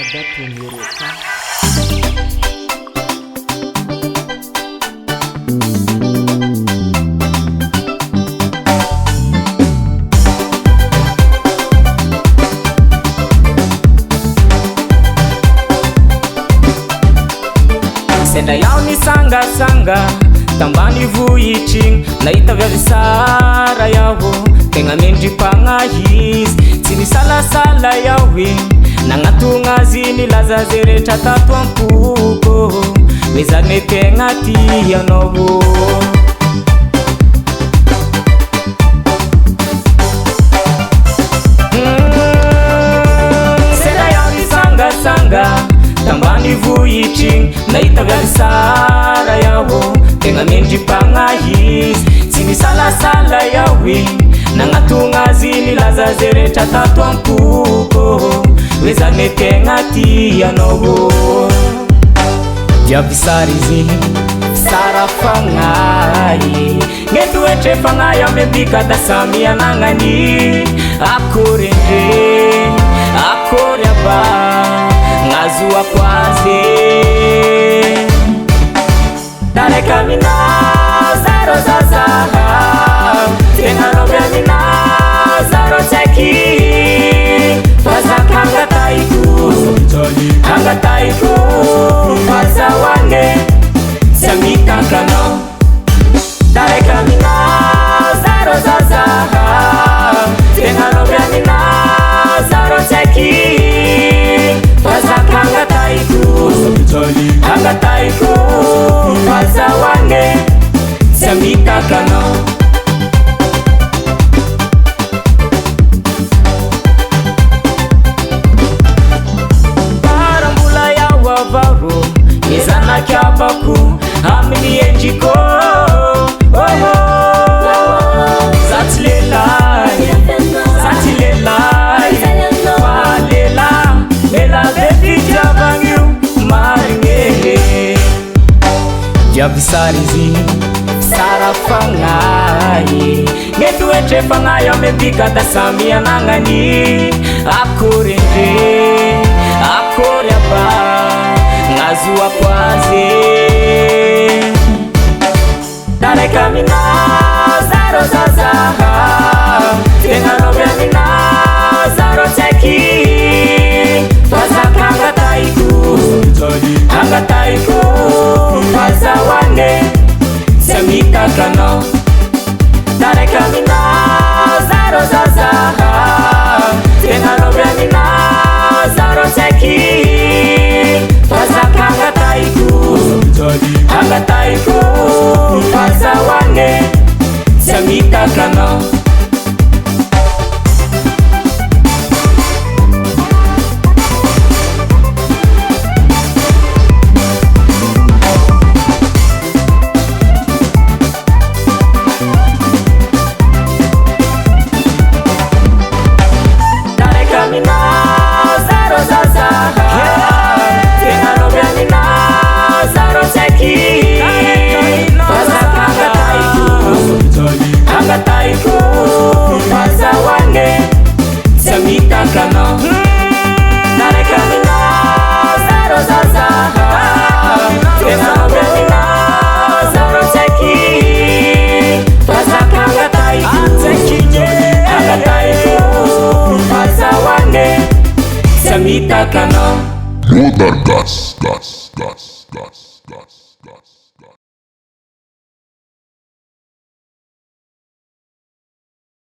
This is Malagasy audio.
adatumiruka senda yao ni sanga sanga tambani vuyiching naita vya visara yaho kenga menji pangahis sini sala sala yawe nangatunga zini laza zere chatatu ampuko wezane tenga tia nobo senda yao ni sanga sanga tambani vuyiching naita vya visara yaho kenga menji pangahis sini sala sala yawe nangatunga zini laza zere chatatu ampuko wezane tenga tia nobo javisarizi sara fangai ngetu eche fangaya mebika dasamia nangani akorenje akoryaba ngazua kwaze dare kamina zaro zazaha tenga robe mina zaro teki faza kanga taiku faza wange samika kano dare kamina zaro zazaha tenga robe mina zaro teki faza kanga taiku faza wange samika kano izana kyabaku amini enjiko zatilelai walela ela bebi jabangu maringele javisarizi sarafangai ngetu eche fangaya mebika dasamia nangani akorenje akoryaba ngazua kwaze dare kamina zaro zazaha tenga robe mina zaro teki faza kanga taiku faza wange samika kano dare kamina zaro zazaha tenga robe mina zaro teki faza kanga taiku faza wange samika kano dare kamina zaro zazaha tenga robe mina zaro teki faza kanga taiku faza wange samika kano dare kamina zaro zazaha tenga robe mina zaro teki faza kanga taiku faza wange samika kano Modern Gas.